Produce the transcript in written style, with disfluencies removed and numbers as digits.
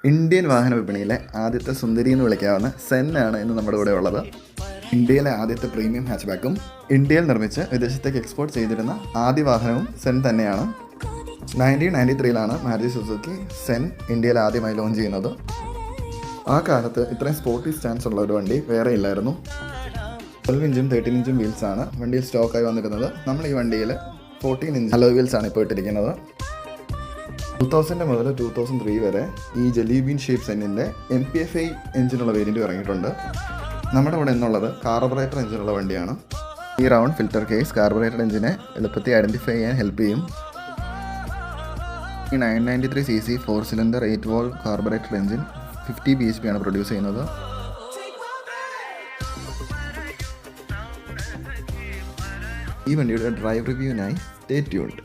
Indian വാഹന വിപണിയിലെ ആദ്യത്തെ സുന്ദരി എന്ന് വിളിക്കാവുന്ന സെൻ ആണ് ഇന്ന് നമ്മുടെ കൂടെ ഉള്ളത്. ഇന്ത്യയിലെ ആദ്യത്തെ പ്രീമിയം ഹാച്ച്ബാക്കും ഇന്ത്യയിൽ നിർമ്മിച്ച് വിദേശത്തേക്ക് എക്സ്പോർട്ട് ചെയ്തിരുന്ന ആദ്യ വാഹനവും സെൻ തന്നെയാണ്. 1993 മാരുതി സുസുക്കി സെൻ ഇന്ത്യയിൽ ആദ്യമായി ലോഞ്ച് ചെയ്യുന്നത്. ആ കാലത്ത് ഇത്രയും സ്പോർട്ടി സ്റ്റാൻസ് ഉള്ള ഒരു വണ്ടി വേറെ ഇല്ലായിരുന്നു. 12 ഇഞ്ചും 13 ഇഞ്ചും വീൽസാണ് വണ്ടിയിൽ സ്റ്റോക്കായി വന്നിരുന്നത്. നമ്മൾ ഈ വണ്ടിയിൽ 14 ഇഞ്ച് അലോയ് വീൽസാണ് ഇപ്പോൾ ഇട്ടിരിക്കുന്നത്. 2000 മുതൽ 2003 വരെ ഈ ജെല്ലി ബീൻ ഷേപ്പ് സെന്നിൻ്റെ MPFI എഞ്ചിനുള്ള വേരിയൻറ്റ് ഇറങ്ങിയിട്ടുണ്ട്. നമ്മുടെ ഇവിടെ നിന്നുള്ളത് കാർബറേറ്റർ എഞ്ചിനുള്ള വണ്ടിയാണ്. ഈ റൗണ്ട് ഫിൽറ്റർ കേസ് കാർബറേറ്റർ എഞ്ചിനെ എളുപ്പത്തിൽ ഐഡൻറ്റിഫൈ ചെയ്യാൻ ഹെൽപ്പ് ചെയ്യും. ഈ 993cc 4 cylinder 8 volt carburettor engine 50 bhp ആണ് പ്രൊഡ്യൂസ് ചെയ്യുന്നത്. ഈ വണ്ടിയുടെ ഡ്രൈവ് റിവ്യൂവിനായി സ്റ്റേ ട്യൂൺഡ്.